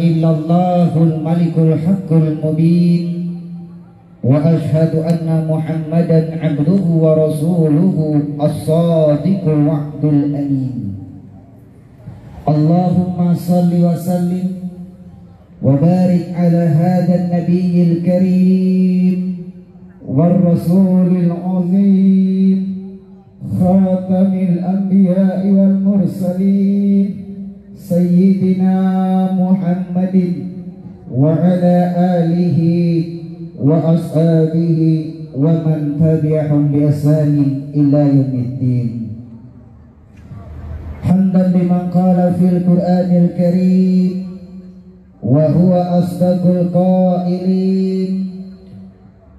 إلا الله الملك الحق المبين وأشهد أن محمدا عبده ورسوله الصادق الوعد الأمين اللهم صل وسلم وبارك على هذا النبي الكريم والرسول العظيم خاتم الأنبياء والمرسلين سيدنا محمد وعلى آله وأصحابه ومن تبعهم بإحسان إلى يوم الدين حمدا لمن قال في القرآن الكريم وهو أصدق القائلين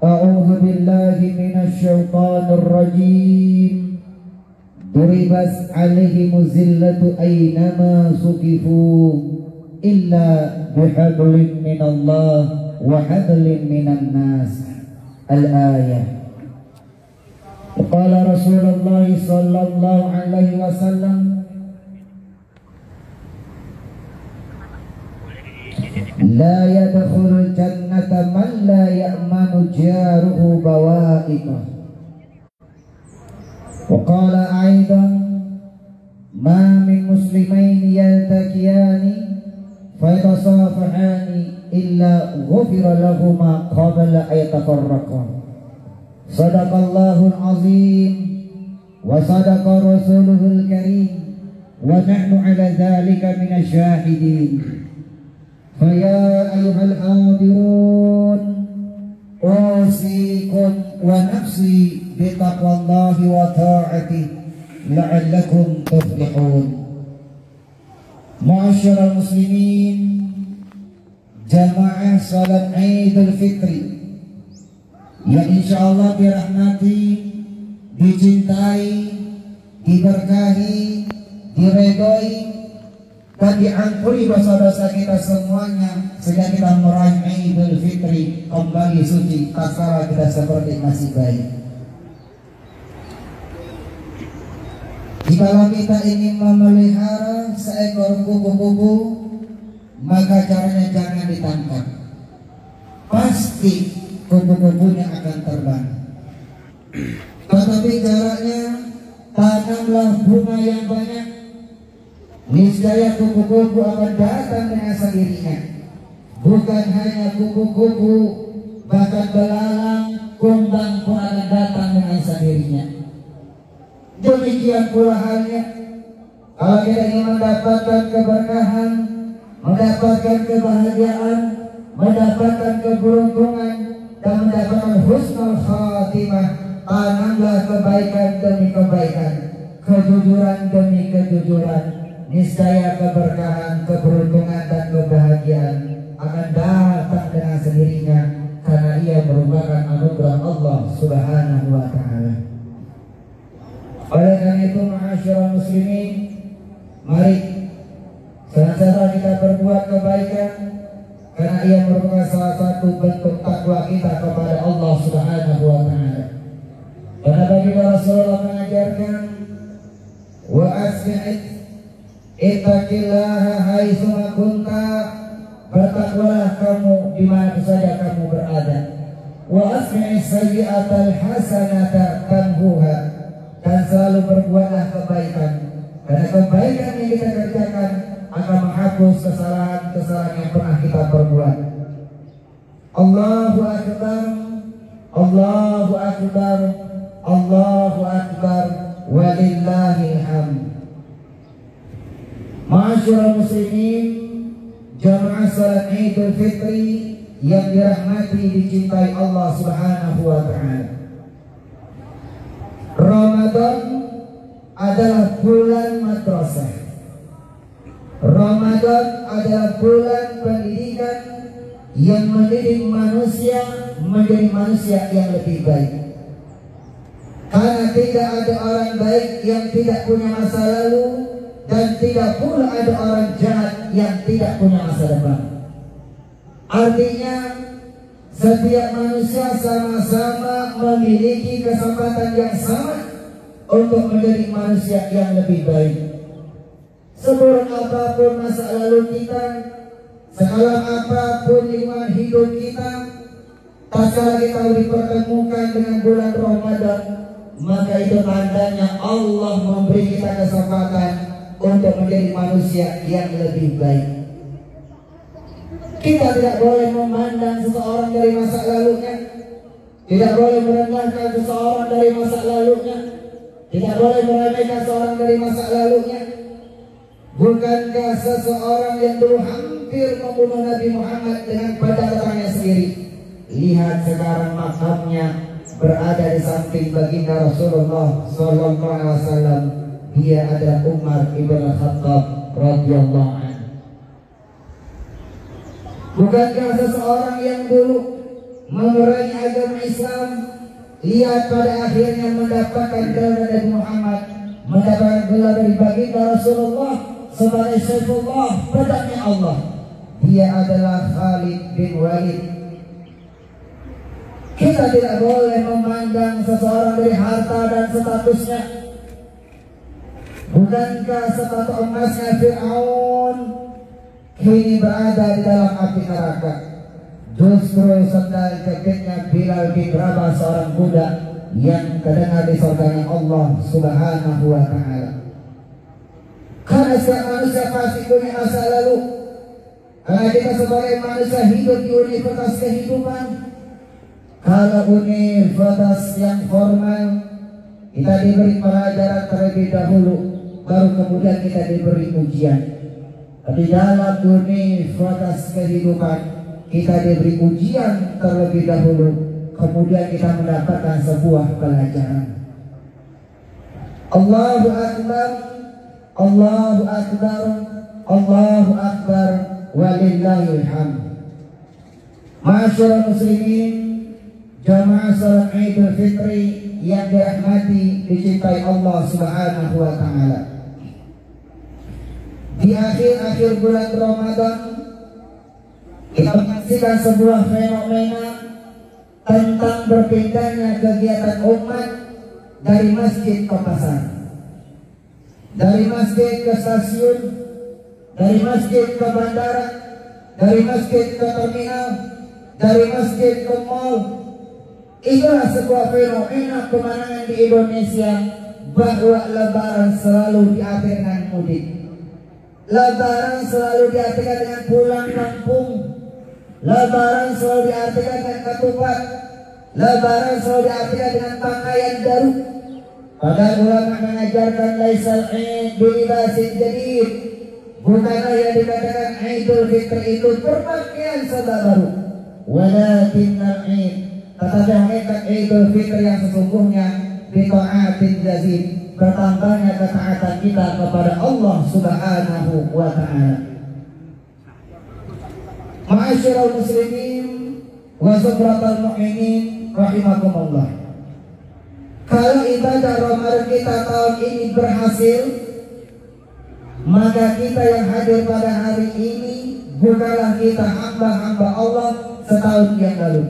أعوذ بالله من الشيطان الرجيم ضربت عليهم الذلة أينما ثقفوا إلا بحبل من الله وحبل من الناس الآية. وقال رسول الله صلى الله عليه وسلم لا يدخل الجنة من لا يأمن جاره بوائقه. وقال أيضا ما من مسلمين يلتقيان فيتصافحان إلا غفر لهما قبل أن يتفرقا. صدق الله العظيم وصدق رسوله الكريم ونحن على ذلك من الشاهدين. فيا أيها الحاضرون أوصيكم ونفسي بتقوى الله وطاعته لعلكم تفلحون. Ma'asyiral muslimin, jamaah salat Idul Fitri yang insyaallah dirahmati, dicintai, diberkahi, diredoi dan diampuni dosa-dosa kita semuanya sehingga kita meraih Idul Fitri kembali suci tatkala kita seperti masih bayi. Jikalau kita ingin memelihara seekor kupu-kupu, maka caranya jangan ditangkap. Pasti kupu-kupunya akan terbang. Tetapi caranya tanamlah bunga yang banyak. Niscaya kupu-kupu akan datang dengan sendirinya. Bukan hanya kupu-kupu, bahkan belalang, kumbang pun akan datang dengan sendirinya. Demikian pula halnya kalau kita ingin mendapatkan keberkahan, mendapatkan kebahagiaan, mendapatkan keberuntungan dan mendapatkan husnul khatimah, tanamlah kebaikan demi kebaikan, kejujuran demi kejujuran. Niscaya keberkahan, keberuntungan dan kebahagiaan akan datang dengan sendirinya karena ia merupakan anugerah Allah Subhanahu wa taala. Oleh karena itu, ma'asyiral muslimin, mari senantiasa kita berbuat kebaikan karena ia merupakan salah satu bentuk takwa kita kepada Allah Subhanahu wa taala. Karena baginda Rasulullah mengajarkan wa asmi'it ittaqillaha haitsu ma kunta, bertakwalah kamu di mana saja kamu berada. Wa asmi'is sayyi'atal hasanata tamhuha, dan selalu berbuatlah kebaikan karena kebaikan yang kita kerjakan akan menghapus kesalahan-kesalahan yang pernah kita perbuat. Allahu akbar, Allahu akbar, Allahu akbar, walillahil hamd. Ma'asyiral muslimin, jamaah salat Idul Fitri yang dirahmati, dicintai Allah Subhanahu wa taala. Ramadan adalah bulan madrasah. Ramadan adalah bulan pendidikan yang mendidik manusia menjadi manusia yang lebih baik. Karena tidak ada orang baik yang tidak punya masa lalu, dan tidak pula ada orang jahat yang tidak punya masa depan. Artinya setiap manusia sama-sama memiliki kesempatan yang sama untuk menjadi manusia yang lebih baik. Seburuk apapun masa lalu kita, Sekalang apapun lingkungan hidup kita, tatkala kita dipertemukan dengan bulan Ramadan, maka itu tandanya Allah memberi kita kesempatan untuk menjadi manusia yang lebih baik. Kita tidak boleh memandang seseorang dari masa lalunya, tidak boleh merendahkan seseorang dari masa lalunya, tidak boleh meremehkan seseorang dari masa lalunya. Bukankah seseorang yang dulu hampir membunuh Nabi Muhammad dengan pedang tangannya sendiri, lihat sekarang makamnya berada di samping baginda Rasulullah Sallallahu Alaihi Wasallam. Dia adalah Umar ibn Khattab radhiyallahu anhu. Bukankah seseorang yang dulu memerangi agama Islam, lihat pada akhirnya mendapatkan gelar dari Muhammad, mendapatkan gelar dari baginda Rasulullah sebagai Saifullah, pedangnya Allah. Dia adalah Khalid bin Walid. Kita tidak boleh memandang seseorang dari harta dan statusnya. Bukankah sepatu emasnya Fir'aun kini berada di dalam api neraka? Justru sendal jepitnya Bilal bin Rabah, seorang budak yang terdengar di surganya Allah Subhanahu wa Ta'ala. Karena setiap manusia pasti punya masa lalu. Karena kita sebagai manusia hidup di universitas kehidupan. Kalau universitas yang formal, kita diberi pelajaran terlebih dahulu, baru kemudian kita diberi ujian. Tapi dalam universitas kehidupan, kita diberi ujian terlebih dahulu, kemudian kita mendapatkan sebuah pelajaran. Allahu Akbar, Allahu Akbar, Allahu Akbar, walillahil hamd. Ma'asyiral muslimin, jamaah salat Idul Fitri yang dirahmati dicintai Allah Subhanahu wa Ta'ala. Di akhir-akhir bulan Ramadan, kita menyaksikan sebuah fenomena tentang berpindahnya kegiatan umat dari masjid ke pasar, dari masjid ke stasiun, dari masjid ke bandara, dari masjid ke terminal, dari masjid ke mall. Itulah sebuah fenomena kemenangan di Indonesia, bahwa Lebaran selalu diakhiri dengan mudik. Lebaran selalu diartikan dengan pulang kampung. Lebaran selalu diartikan dengan ketupat. Lebaran selalu diartikan dengan pakaian baru. Padahal ulama mengajarkan laisal id bilibasin jadid. Bukanlah yang dikatakan Idul Fitri itu berpakaian serba baru, walakinnal id, tetapi hakikat Idul Fitri yang sesungguhnya bita'atin jazid, bertambahnya ketaatan kita kepada Allah Subhanahu wa Ta'ala. Ma'asyiral muslimin wa subratal mu'minin rahimakumullah. Kalau ibadah Ramadan kita tahun ini berhasil, maka kita yang hadir pada hari ini bukanlah kita hamba-hamba Allah setahun yang lalu.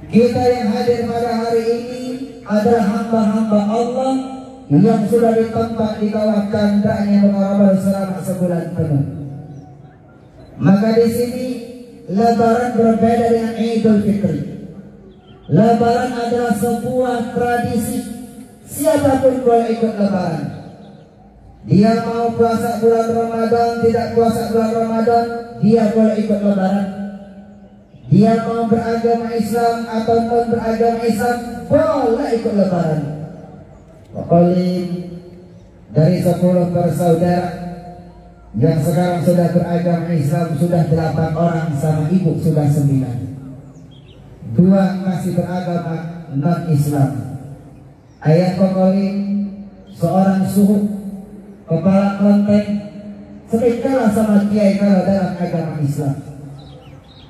Kita yang hadir pada hari ini adalah hamba-hamba Allah yang sudah ditempat di bawah kandangnya mengamal selama sebulan penuh. Maka di sini Lebaran berbeda dengan Idul Fitri. Lebaran adalah sebuah tradisi. Siapapun boleh ikut Lebaran. Dia mau puasa bulan Ramadan, tidak puasa bulan Ramadan, dia boleh ikut Lebaran. Dia mau beragama Islam atau non beragama Islam, boleh ikut Lebaran. Pokoknya dari 10 bersaudara yang sekarang sudah beragama Islam sudah 8 orang, sama ibu sudah 9. 2 masih beragama non Islam. Ayah pokoknya seorang suhu, kepala kelenteng, sedekahlah sama kiai kalau dalam agama Islam.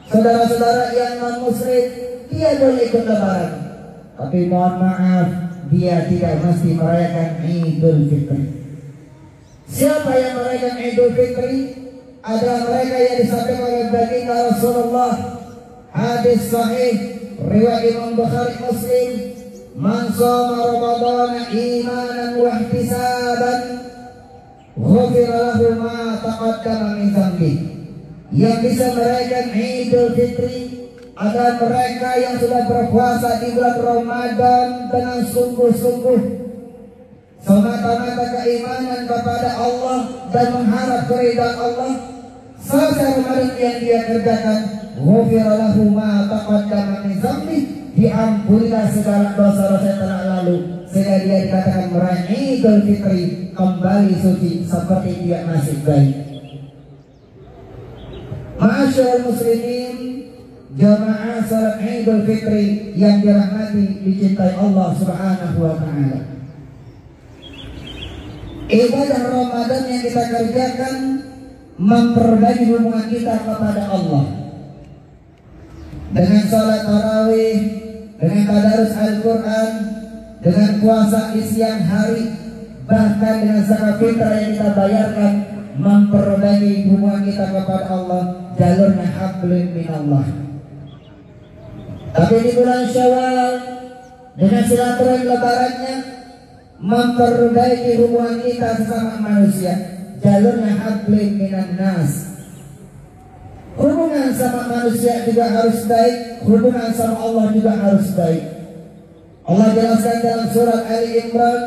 Saudara-saudara yang non-muslim, dia boleh ikut Lebaran, tapi mohon maaf, dia tidak mesti merayakan Idul Fitri. Siapa yang merayakan Idul Fitri adalah mereka yang disampaikan oleh baginda Rasulullah. Hadis sahih riwayat Imam Bukhari Muslim, man shoma Ramadan imanan wa ihtisaban ghufira lahu ma taqaddama min dhanbi. yang bisa merayakan Idul Fitri adalah mereka yang sudah berpuasa di bulan Ramadan dengan sungguh-sungguh, semata-mata keimanan kepada Allah dan mengharap keridhaan Allah. Selesai Ramadan yang dia kerjakan, ghufira lahu ma taqaddama min dzambi, diampunilah segala dosa-dosa yang telah lalu, sehingga dia dikatakan merayakan Idul Fitri, kembali suci seperti dia masih baik. Ma'asyiral muslimin, jamaah salat Idul Fitri yang dirahmati dicintai Allah Subhanahu wa taala. Ibadah Ramadan yang kita kerjakan memperbaiki hubungan kita kepada Allah dengan salat tarawih, dengan tadarus Al-Quran, dengan puasa di siang hari, bahkan dengan zakat fitrah yang kita bayarkan, memperbaiki hubungan kita kepada Allah, jalurnya hablum minallah. Tapi di bulan Syawal dengan silaturahmi lebarannya, memperbaiki hubungan kita sesama manusia, jalurnya hablum minan nas. Hubungan sama manusia juga harus baik, hubungan sama Allah juga harus baik. Allah jelaskan dalam surat Ali Imran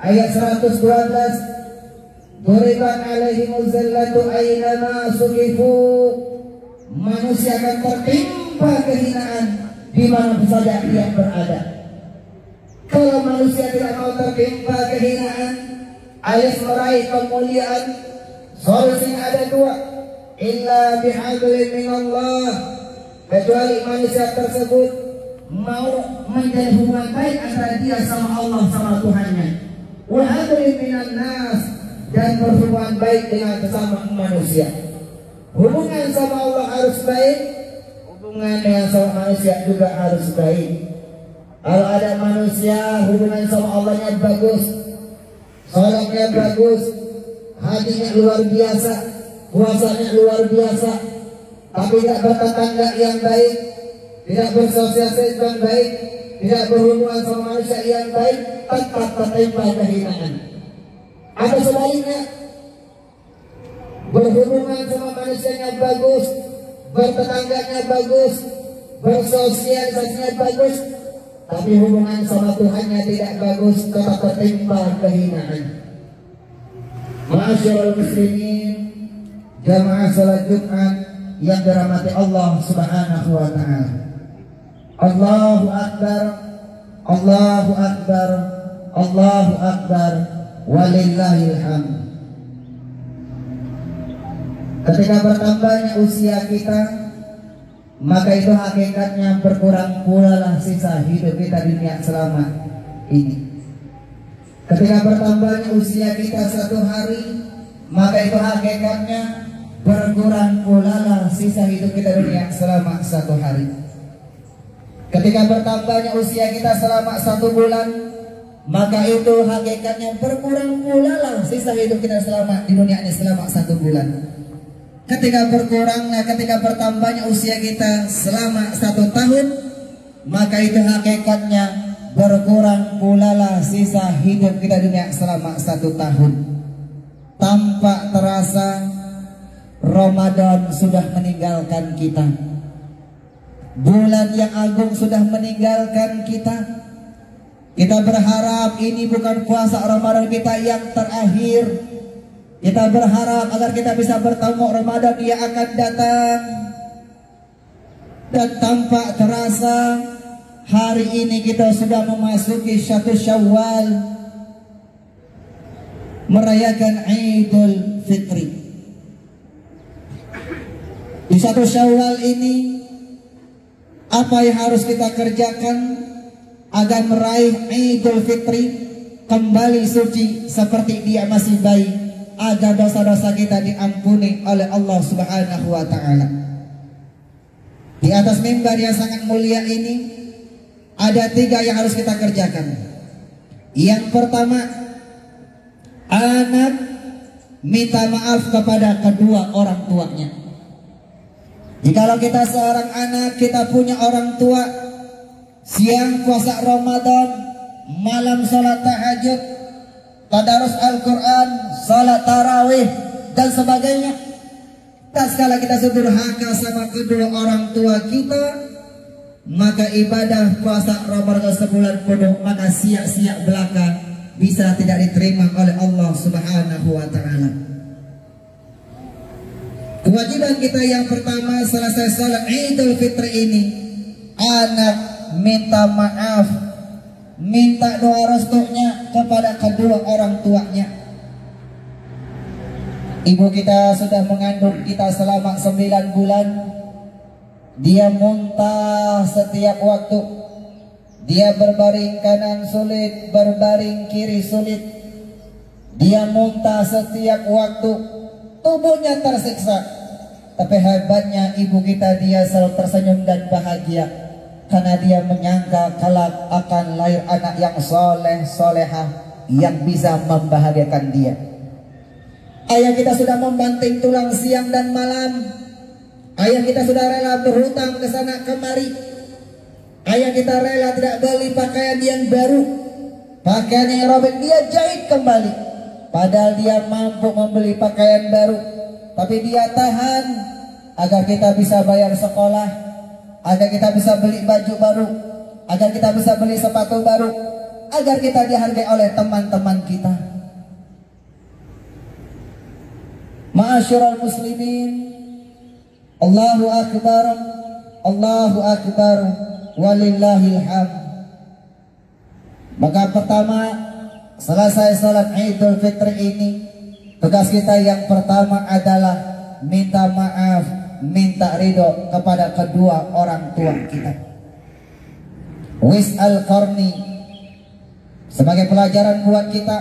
ayat 112, Duribat alaihimuz zillatu aynama suqifu, manusia akan tertimpa kehinaan di mana saja dia berada. Kalau manusia tidak mau tertimpa kehinaan alias meraih kemuliaan, solusinya ada dua, illa bihablin minallah, kecuali manusia tersebut mau menjadi hubungan baik antara dia sama Allah, sama Tuhannya, wa hablin minan nas, dan berhubungan baik dengan sesama manusia. Hubungan sama Allah harus baik, hubungan dengan sama manusia juga harus baik. Kalau ada manusia hubungan sama Allahnya bagus, salatnya bagus, hajinya luar biasa, puasanya luar biasa, tapi tidak bertetangga yang baik, tidak bersosialisasi yang baik, tidak berhubungan sama manusia yang baik, tetap tertimpa kehinaan. Atau sebaliknya, berhubungan sama manusianya bagus, bertetangganya bagus, bersosialisasinya bagus, tapi hubungan sama Tuhannya tidak bagus, tetap tertimpa kehinaan. Ma'asyiral muslimin, jamaah salat Jumat yang dirahmati Allah Subhanahu wa taala. Allahu akbar, Allahu akbar, Allahu akbar, walillahil hamd. Ketika bertambahnya usia kita, maka itu hakikatnya berkurang pula lah sisa hidup kita di dunia selama ini. Ketika bertambahnya usia kita satu hari, maka itu hakikatnya berkurang pula lah sisa hidup kita di dunia selama satu hari. Ketika bertambahnya usia kita selama 1 bulan, maka itu hakikatnya berkurang pula lah sisa hidup kita selama di dunia ini selama 1 bulan. Ketika bertambahnya usia kita selama 1 tahun, maka itu hakikatnya berkurang pula lah sisa hidup kita di dunia selama 1 tahun. Tanpa terasa Ramadan sudah meninggalkan kita, bulan yang agung sudah meninggalkan kita. Kita berharap ini bukan puasa Ramadan kita yang terakhir. Kita berharap agar kita bisa bertemu Ramadan yang akan datang. Dan tanpa terasa hari ini kita sudah memasuki 1 Syawal, merayakan Idul Fitri. Di 1 Syawal ini, apa yang harus kita kerjakan agar meraih Idul Fitri, kembali suci seperti dia masih baik, agar dosa-dosa kita diampuni oleh Allah Subhanahu wa taala. Di atas mimbar yang sangat mulia ini ada 3 yang harus kita kerjakan. Yang pertama, anak minta maaf kepada kedua orang tuanya. Jikalau kita seorang anak, kita punya orang tua, siang puasa Ramadan, malam sholat tahajud, tadarus Al-Quran, sholat tarawih, dan sebagainya, Tatkala kita durhaka sama kedua orang tua kita, maka ibadah puasa Ramadan sebulan penuh, maka sia-sia belaka, bisa tidak diterima oleh Allah Subhanahu wa taala. Kewajiban kita yang pertama selesai salat Idul Fitri ini, anak minta maaf, minta doa restunya kepada kedua orang tuanya. Ibu kita sudah mengandung kita selama 9 bulan. Dia muntah setiap waktu. Dia berbaring kanan sulit, berbaring kiri sulit. Dia muntah setiap waktu. Tubuhnya tersiksa. Tapi hebatnya ibu kita, dia selalu tersenyum dan bahagia, karena dia menyangka kelak akan lahir anak yang soleh, solehah, yang bisa membahagiakan dia. Ayah kita sudah membanting tulang siang dan malam. Ayah kita sudah rela berhutang ke sana kemari. Ayah kita rela tidak beli pakaian yang baru. Pakaian yang robek dia jahit kembali. Padahal dia mampu membeli pakaian baru. Tapi dia tahan agar kita bisa bayar sekolah, agar kita bisa beli baju baru, agar kita bisa beli sepatu baru, agar kita dihargai oleh teman-teman kita. Ma'asyiral muslimin, Allahu akbar, Allahu akbar, walillahil hamd. Maka pertama, selesai salat Idul Fitri ini, tugas kita yang pertama adalah minta maaf, minta ridho kepada kedua orang tua kita. Wais Al-Qarni sebagai pelajaran buat kita,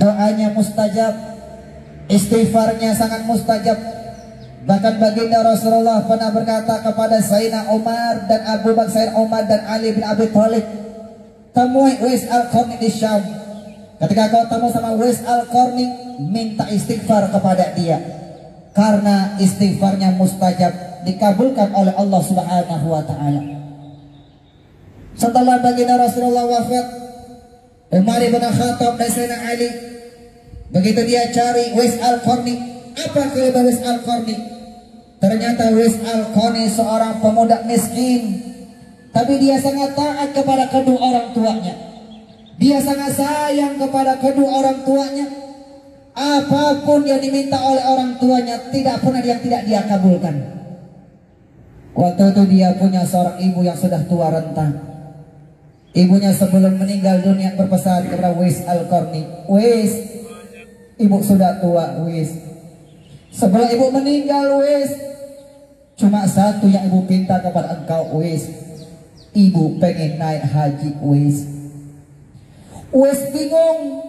doanya mustajab, istighfarnya sangat mustajab. Bahkan baginda Rasulullah pernah berkata kepada Sayyidina Umar dan Abu Bakar, Sayyidina Umar dan Ali bin Abi Thalib, temui Wais Al-Qarni di Syam. Ketika kau temu sama Wais Al-Qarni, minta istighfar kepada dia, karena istighfarnya mustajab, dikabulkan oleh Allah Subhanahu wa taala. Setelah baginda Rasulullah wafat, Umar bin Khattab dan Sayyidina Ali, begitu dia cari Wais Al-Qarni, apa kelebihan Wais Al-Qarni? Ternyata Wais Al-Qarni seorang pemuda miskin, tapi dia sangat taat kepada kedua orang tuanya. Dia sangat sayang kepada kedua orang tuanya. Apapun yang diminta oleh orang tuanya tidak pernah yang tidak dia kabulkan. Waktu itu dia punya seorang ibu yang sudah tua renta. Ibunya sebelum meninggal dunia berpesan kepada Wais Al-Qarni, Wais, ibu sudah tua, Wais. Sebelum ibu meninggal, Wais, cuma satu yang ibu pinta kepada engkau, Wais. Ibu pengen naik haji, Wais. Wais bingung.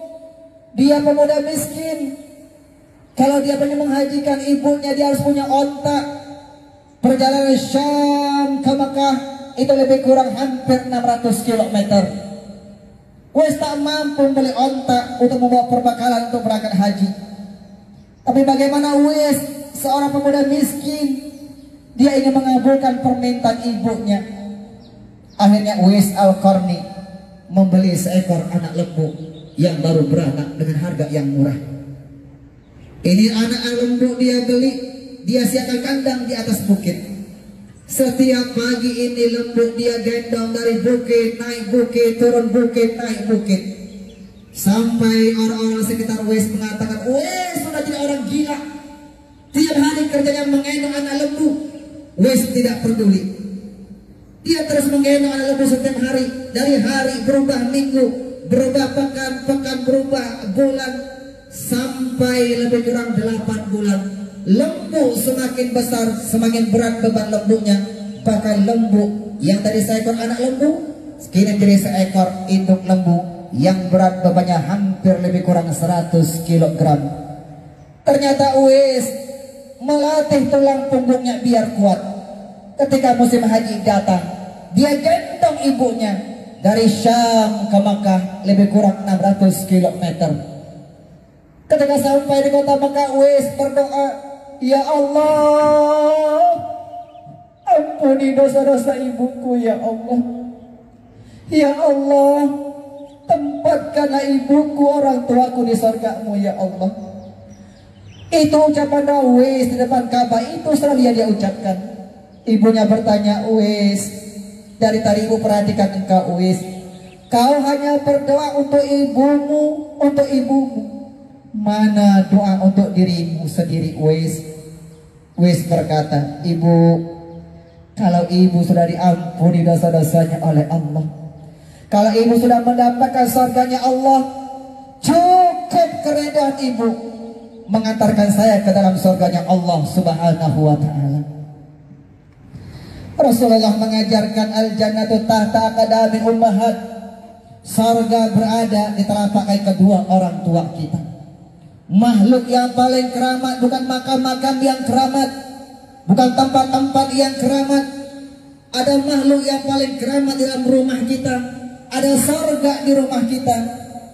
Dia pemuda miskin. Kalau dia pengen menghajikan ibunya, dia harus punya onta. Perjalanan Syam ke Mekah itu lebih kurang hampir 600 km. Wais tak mampu beli onta untuk membawa perbekalan untuk berangkat haji. Tapi bagaimana Wais, seorang pemuda miskin, dia ingin mengabulkan permintaan ibunya. Akhirnya Wais Al-Qarni membeli seekor anak lembu yang baru beranak dengan harga yang murah. Ini anak lembu dia beli, dia siapkan kandang di atas bukit. Setiap pagi ini lembu dia gendong dari bukit, naik bukit, turun bukit, naik bukit. Sampai orang-orang sekitar Wais mengatakan, Wais sudah jadi orang gila. Tiap hari kerjanya menggendong anak lembu. Wais tidak peduli. Dia terus menggendong anak lembu setiap hari. Dari hari berubah minggu, berubah pekan, pekan berubah bulan, sampai lebih kurang 8 bulan. Lembu semakin besar, semakin berat beban lembunya. Bahkan lembu yang tadi seekor anak lembu, kini jadi seekor induk lembu yang berat bebannya hampir lebih kurang 100 kg. Ternyata Wais melatih tulang punggungnya biar kuat. Ketika musim haji datang, dia gendong ibunya dari Syam ke Makkah lebih kurang 600 km. Ketika sampai di kota Makkah, Wais berdoa, Ya Allah, ampuni dosa-dosa ibuku, Ya Allah. Ya Allah, tempatkanlah ibuku, orang tuaku di surgamu, Ya Allah. Itu ucapan Uwais di depan Ka'bah, itu selalu dia ucapkan. Ibunya bertanya, Uwais, dari tadi ibu perhatikan engkau Uwais, kau hanya berdoa untuk ibumu, untuk ibumu. Mana doa untuk dirimu sendiri Uwais? Uwais berkata, ibu, kalau ibu sudah diampuni dosa-dosanya oleh Allah, kalau ibu sudah mendapatkan surganya Allah, cukup keredaan ibu mengantarkan saya ke dalam surganya Allah Subhanahu wa ta'ala. Rasulullah mengajarkan al-jannatu tahta aqdamil ummahat. Surga berada di telapak kaki kedua orang tua kita. Makhluk yang paling keramat bukan makam-makam yang keramat, bukan tempat-tempat yang keramat. Ada makhluk yang paling keramat dalam rumah kita, ada surga di rumah kita,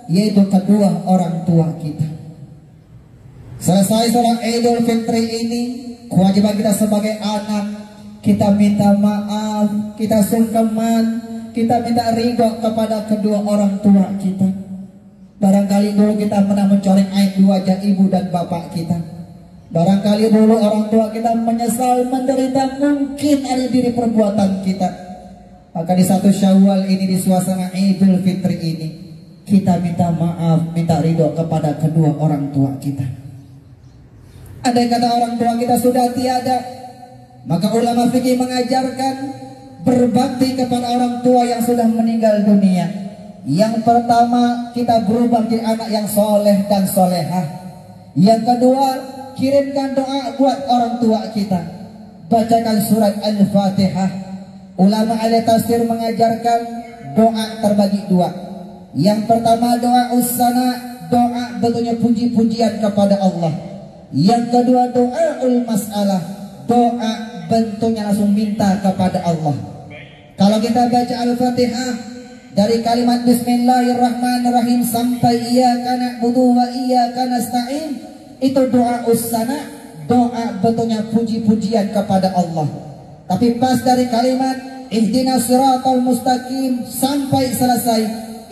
yaitu kedua orang tua kita. Selesai sholat Idul Fitri ini, kewajiban kita sebagai anak, kita minta maaf, kita sungkeman, kita minta ridho kepada kedua orang tua kita. Barangkali dulu kita pernah mencoreng aib di wajah ibu dan bapak kita. Barangkali dulu orang tua kita menyesal, menderita, mungkin ada diri perbuatan kita. Maka di 1 Syawal ini, di suasana Idul Fitri ini, kita minta maaf, minta ridho kepada kedua orang tua kita. Andai kata orang tua kita sudah tiada, maka ulama fikih mengajarkan berbakti kepada orang tua yang sudah meninggal dunia. Yang pertama, kita berubah menjadi anak yang soleh dan solehah. Yang kedua, kirimkan doa buat orang tua kita, bacakan surat Al-Fatihah. Ulama ahli tafsir mengajarkan doa terbagi dua. Yang pertama, doa usana, doa bentuknya puji-pujian kepada Allah. Yang kedua, doaul mas'alah, doa bentuknya langsung minta kepada Allah. Kalau kita baca Al-Fatihah dari kalimat Bismillahirrahmanirrahim sampai Iyyaka na'budu wa iyyaka nasta'in, itu doa usana, doa bentuknya puji-pujian kepada Allah. Tapi pas dari kalimat Ihdinas siratal mustaqim sampai selesai,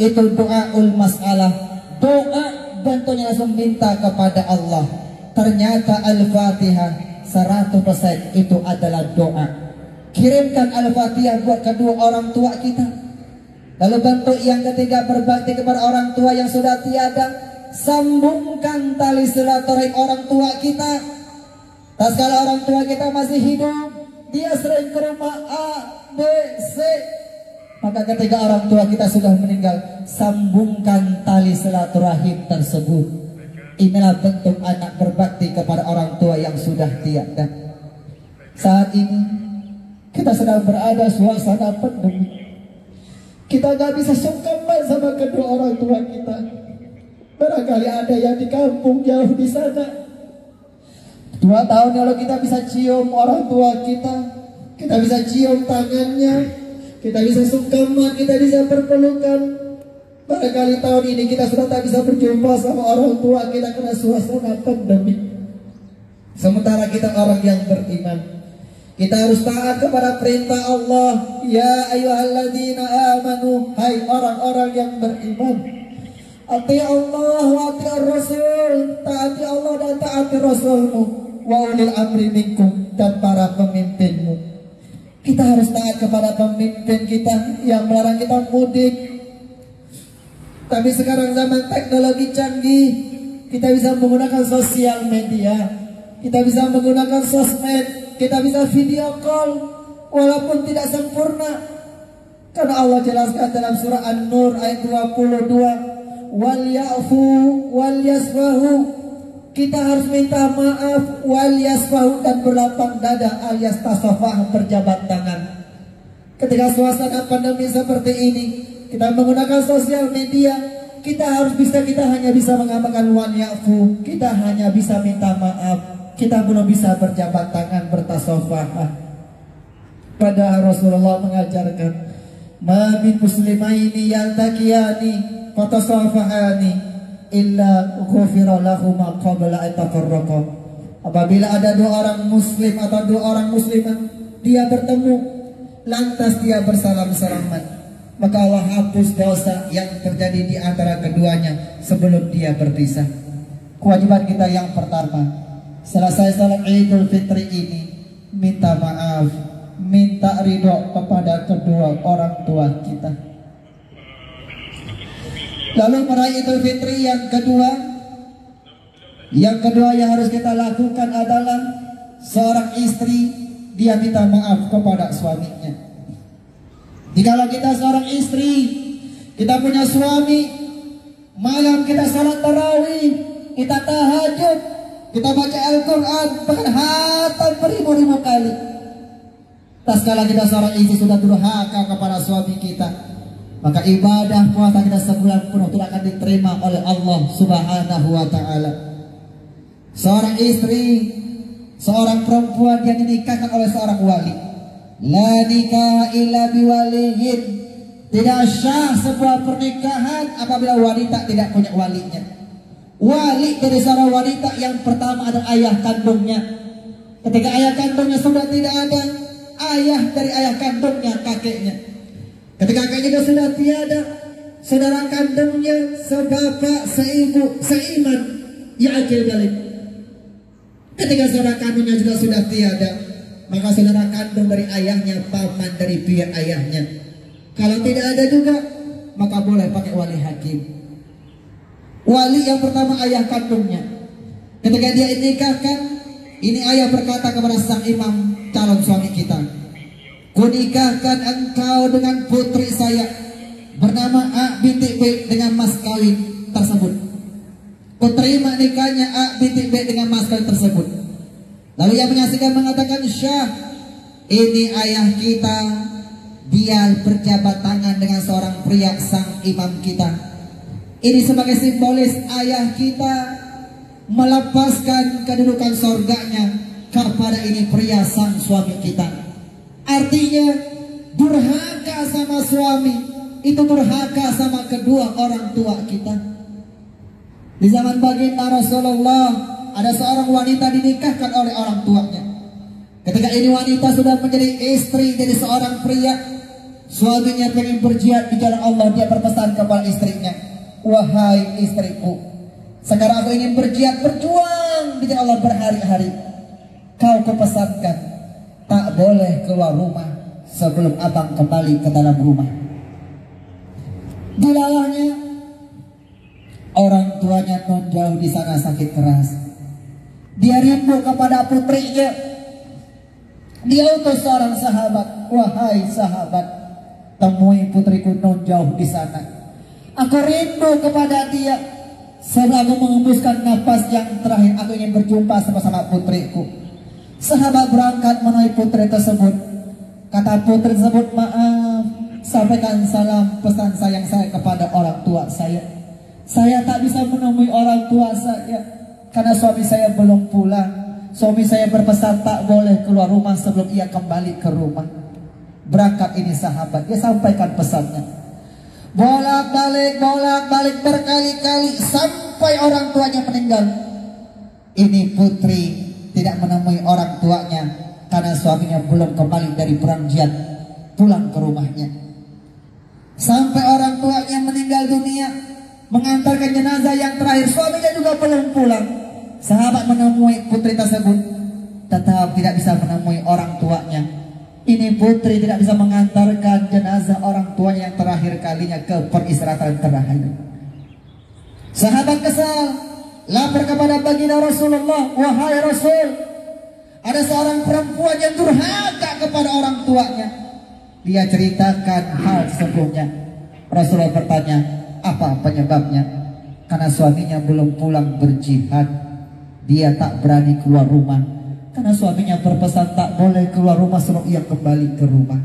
itu doaul mas'alah, doa bentuknya langsung minta kepada Allah. Ternyata Al-Fatihah 100% itu adalah doa. Kirimkan Al-Fatihah buat kedua orang tua kita. Lalu bentuk yang ketiga, berbakti kepada orang tua yang sudah tiada. Sambungkan tali silaturahim orang tua kita. Tatkala orang tua kita masih hidup, dia sering ke rumah A, B, C, maka ketika orang tua kita sudah meninggal, sambungkan tali silaturahim tersebut. Inilah bentuk anak berbakti kepada orang tua yang sudah tiada. Saat ini kita sedang berada suasana pandemi. Kita gak bisa sungkeman sama kedua orang tua kita. Barangkali ada yang di kampung jauh di sana. 2 tahun lalu kita bisa cium orang tua kita, kita bisa cium tangannya, kita bisa sungkeman, kita bisa berpelukan. Barangkali tahun ini kita sudah tak bisa berjumpa sama orang tua kita karena suasana pandemi. Sementara kita orang yang beriman, kita harus taat kepada perintah Allah. Ya ayyuhalladzina amanu, hai orang-orang yang beriman, ati Allah wa ati Rasul, taati Allah dan taati Rasulmu, wa ulil amri minkum, dan para pemimpinmu. Kita harus taat kepada pemimpin kita yang melarang kita mudik. Tapi sekarang zaman teknologi canggih, kita bisa menggunakan sosial media, kita bisa menggunakan sosmed, kita bisa video call, walaupun tidak sempurna. Karena Allah jelaskan dalam surah An-Nur ayat 22, wal ya'fu wal yasfahu, kita harus minta maaf, wal yasfahu, dan berlapang dada alias tasafah, berjabat tangan. Ketika suasana pandemi seperti ini, kita menggunakan sosial media, kita harus bisa, kita hanya bisa mengamalkan wal ya'fu, kita hanya bisa minta maaf, kita belum bisa berjabat tangan, bertasafah. Padahal Rasulullah mengajarkan, ma min muslimaini yaltaqiyani fatasafahani illa ghufira lahuma qabla an tafarraqa. Apabila ada 2 orang muslim atau 2 orang muslimah, dia bertemu, lantas dia bersalam-salaman, maka Allah hapus dosa yang terjadi di antara keduanya sebelum dia berpisah. Kewajiban kita yang pertama, selesai salat Idul Fitri ini, minta maaf, minta ridho kepada kedua orang tua kita. Lalu meraih Idul Fitri yang kedua yang harus kita lakukan adalah seorang istri, dia minta maaf kepada suaminya. Jikalau kita seorang istri, kita punya suami, malam kita salat tarawih, kita tahajud, kita baca Al-Quran, bahkan hatam beribu-ribu kali. Tatkala kita seorang istri sudah durhaka kepada suami kita, maka ibadah puasa kita sebulan penuh tidak akan diterima oleh Allah Subhanahu wa ta'ala. Seorang istri, seorang perempuan yang dinikahkan oleh seorang wali, la nikah illa biwaliyin, tidak sah sebuah pernikahan apabila wanita tidak punya walinya. Wali dari seorang wanita yang pertama adalah ayah kandungnya. Ketika ayah kandungnya sudah tidak ada, ayah dari ayah kandungnya, kakeknya. Ketika kakeknya sudah tiada, saudara kandungnya, sebapak, seibu, seiman, ya akil balik. Ketika saudara kandungnya juga sudah tiada, maka saudara kandung dari ayahnya, paman dari pihak ayahnya. Kalau tidak ada juga, maka boleh pakai wali hakim. Wali yang pertama ayah kandungnya. Ketika dia nikahkan, ini ayah berkata kepada sang imam calon suami kita, kunikahkan engkau dengan putri saya bernama A binti B dengan mas kawin tersebut. Kuterima nikahnya A binti B dengan mas kawin tersebut. Lalu yang menyaksikan mengatakan, syah, ini ayah kita, dia berjabat tangan dengan seorang pria sang imam kita. Ini sebagai simbolis ayah kita melepaskan kedudukan surganya kepada ini pria sang suami kita. Artinya durhaka sama suami itu durhaka sama kedua orang tua kita. Di zaman baginda Rasulullah ada seorang wanita dinikahkan oleh orang tuanya. Ketika ini wanita sudah menjadi istri dari seorang pria, suaminya ingin berjihad di jalan Allah, dia berpesan kepada istrinya, wahai istriku, sekarang aku ingin berjihad, berjuang di jalan Allah berhari-hari. Kau kupesankan tak boleh keluar rumah sebelum abang kembali ke dalam rumah. Dilalahnya orang tuanya non jauh di sana sakit keras. Dia rindu kepada putrinya. Dia utus seorang sahabat, wahai sahabat, temui putriku non jauh di sana. Aku rindu kepada dia. Setelah aku mengembuskan nafas yang terakhir, aku ingin berjumpa sama putriku. Sahabat berangkat menemui putri tersebut. Kata putri tersebut, maaf, sampaikan salam pesan sayang saya kepada orang tua saya. Saya tak bisa menemui orang tua saya karena suami saya belum pulang. Suami saya berpesan tak boleh keluar rumah sebelum ia kembali ke rumah. Berangkat ini sahabat, dia sampaikan pesannya. Bolak-balik berkali-kali sampai orang tuanya meninggal. Ini putri tidak menemui orang tuanya karena suaminya belum kembali dari perang jihad, pulang ke rumahnya. Sampai orang tuanya meninggal dunia, mengantarkan jenazah yang terakhir, suaminya juga belum pulang. Sahabat menemui putri tersebut, tetap tidak bisa menemui orang tuanya. Ini putri tidak bisa mengantarkan jenazah orang tuanya yang terakhir kalinya ke peristirahatan terakhir. Sahabat kesal, lapor kepada baginda Rasulullah, wahai Rasul, ada seorang perempuan yang durhaka kepada orang tuanya. Dia ceritakan hal sebelumnya. Rasulullah bertanya, apa penyebabnya? Karena suaminya belum pulang berjihad. Dia tak berani keluar rumah karena suaminya berpesan tak boleh keluar rumah sebelum ia kembali ke rumah.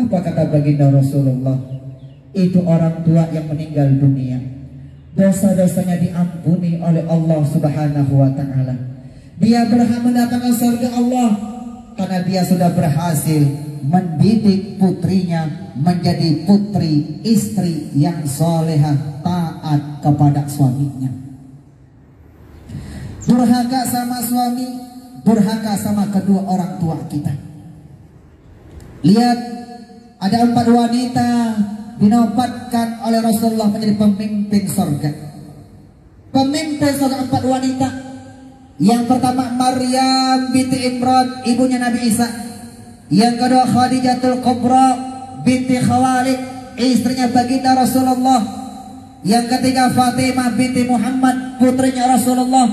Apa kata baginda Rasulullah? Itu orang tua yang meninggal dunia, dosa-dosanya diampuni oleh Allah Subhanahu wa ta'ala. Dia berhak mendatangkan surga Allah karena dia sudah berhasil mendidik putrinya menjadi putri istri yang solehah, taat kepada suaminya. Durhaka sama suami, durhaka sama kedua orang tua kita. Lihat, ada 4 wanita dinobatkan oleh Rasulullah menjadi pemimpin surga. Pemimpin surga 4 wanita. Yang pertama Maryam binti Imran, ibunya Nabi Isa. Yang kedua Khadijatul Kubra binti Khawalid, istrinya baginda Rasulullah. Yang ketiga Fatimah binti Muhammad, putrinya Rasulullah.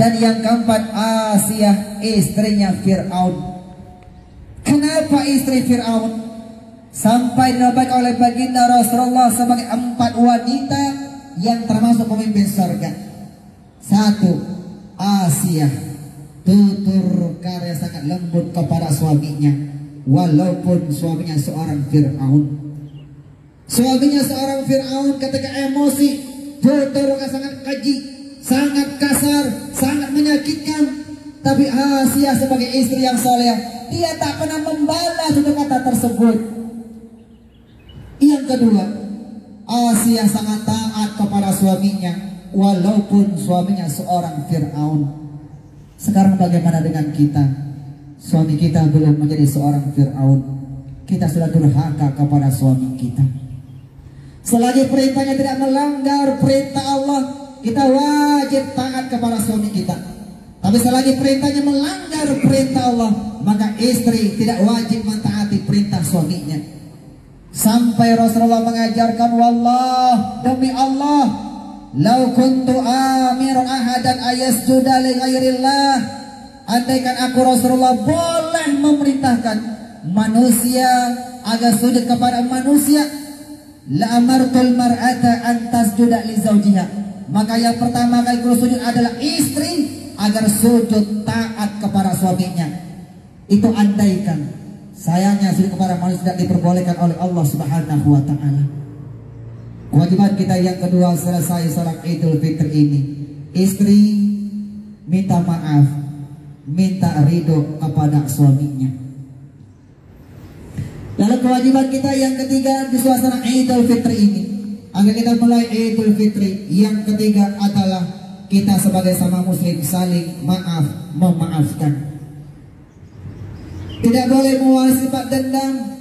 Dan yang keempat Asiyah, istrinya Fir'aun. Kenapa istri Fir'aun? Sampai dinamakan oleh baginda Rasulullah sebagai 4 wanita yang termasuk pemimpin surga. 1. Asiyah, tutur karya sangat lembut kepada suaminya, walaupun suaminya seorang Fir'aun. Suaminya seorang Fir'aun ketika emosi, tutur sangat keji, sangat kasar, sangat menyakitkan. Tapi Asiyah sebagai istri yang saleh, dia tak pernah membalas kata tersebut. Yang kedua, Asiyah sangat taat kepada suaminya, walaupun suaminya seorang Fir'aun. Sekarang bagaimana dengan kita? Suami kita belum menjadi seorang Fir'aun, kita sudah durhaka kepada suami kita. Selagi perintahnya tidak melanggar perintah Allah, kita wajib taat kepada suami kita. Tapi selagi perintahnya melanggar perintah Allah, maka istri tidak wajib mentaati perintah suaminya. Sampai Rasulullah mengajarkan, wallah, demi Allah, lau kuntu amiran ahadan ayasjuda li ghairillah, andaikan aku Rasulullah boleh memerintahkan manusia agar sujud kepada manusia, la amartul mar'ata an tasjuda li zawjiha, maka yang pertama kali sujud adalah istri agar sujud taat kepada suaminya. Itu andaikan. Sayangnya sujud kepada manusia tidak diperbolehkan oleh Allah Subhanahu wa taala. Kewajiban kita yang kedua selesai salat Idul Fitri ini, istri minta maaf, minta ridho kepada suaminya. Lalu kewajiban kita yang ketiga di suasana Idul Fitri ini, agar kita mulai Idul Fitri, yang ketiga adalah kita sebagai sama muslim saling maaf, memaafkan. Tidak boleh mewaris sifat dendam.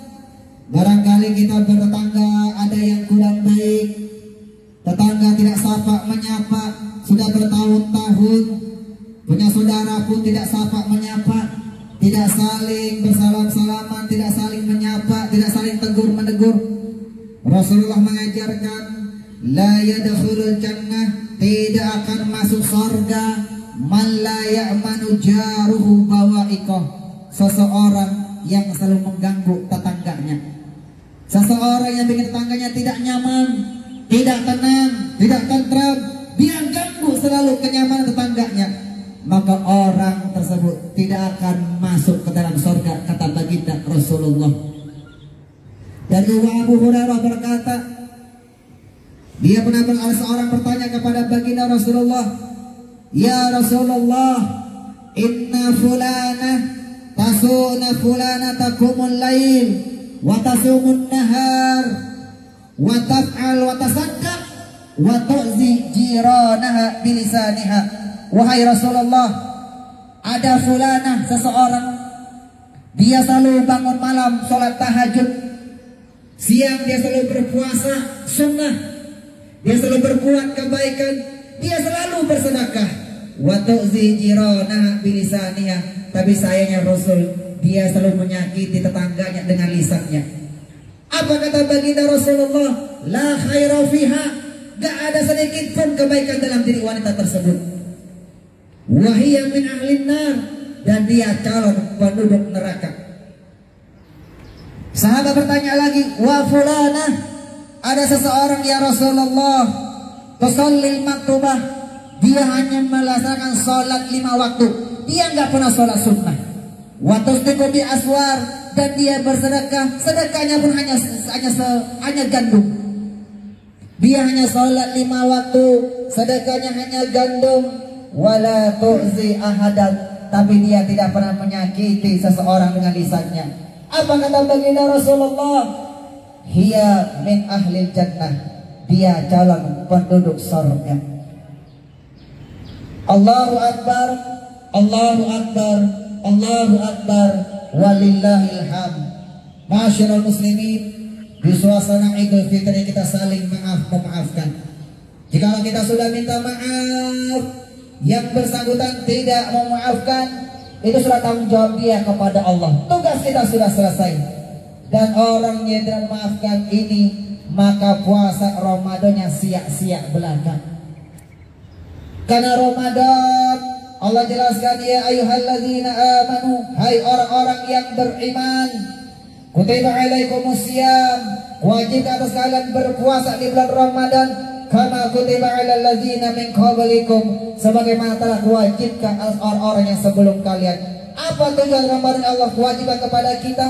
Barangkali kita bertetangga ada yang kurang baik, tetangga tidak sapa menyapa, sudah bertahun-tahun. Punya saudara pun tidak sapa menyapa, tidak saling bersalam-salaman, tidak saling menyapa, tidak saling tegur-menegur. Rasulullah mengajarkan, la yadkhulul jannah, tidak akan masuk surga man la ya'manu jaruhu bawa'iqah, seseorang yang selalu mengganggu tetangganya. Seseorang yang bikin tetangganya tidak nyaman, tidak tenang, tidak tentram, dia ganggu selalu kenyamanan tetangganya, maka orang tersebut tidak akan masuk ke dalam surga, kata baginda Rasulullah. Dan Abu Hurairah berkata, dia pernah ada seorang bertanya kepada baginda Rasulullah, ya Rasulullah, inna fulana tasuna fulana takumul lail wa tasumun nahar wa taf'al wa tasaddaq wa tu'zi jiranaha bilisaniha. Wahai Rasulullah, ada fulanah, seseorang, dia selalu bangun malam sholat tahajud, siang dia selalu berpuasa sunnah, dia selalu berbuat kebaikan, dia selalu bersedekah, wa tu'zi jiranaha bilisaniha. Tapi sayangnya Rasul, dia selalu menyakiti tetangganya dengan lisannya. Apa kata baginda Rasulullah? La khaira fiha, gak ada sedikit pun kebaikan dalam diri wanita tersebut. Wahiyya min ahlin nar, dan dia calon penduduk neraka. Sahabat bertanya lagi, wa fulana, ada seseorang ya Rasulullah, tusallil maktubah, dia hanya melaksanakan sholat 5 waktu, dia nggak pernah sholat sunnah. Wa tusdiqu bi aswar, dan dia bersedekah, sedekahnya pun hanya gandum. Dia hanya sholat 5 waktu, sedekahnya hanya gandum. Wala tu'zi ahadan, tapi dia tidak pernah menyakiti seseorang dengan lisannya. Apa kata baginda Rasulullah? Hiya min ahlil jannah, dia calon penduduk surga. Allahu Akbar, Allahu Akbar, Allahu Akbar, walillahil hamd. Masyarul muslimin, di suasana Idul Fitri kita saling maaf memaafkan. Jikalau kita sudah minta maaf, yang bersangkutan tidak memaafkan, itu sudah tanggung jawab dia kepada Allah. Tugas kita sudah selesai. Dan orang yang tidak memaafkan ini, maka puasa Ramadannya sia-sia belaka. Karena Ramadan, Allah jelaskan, ya ayyuhalladzina amanu, hai orang-orang yang beriman, kutiba alaikumusiyam, wajib atas kalian berpuasa di bulan Ramadan, kama kutiba alal ladzina min qablikum, sebagaimana telah diwajibkan atas orang-orang yang sebelum kalian. Apa tujuan Ramadan Allah wajibkan kepada kita?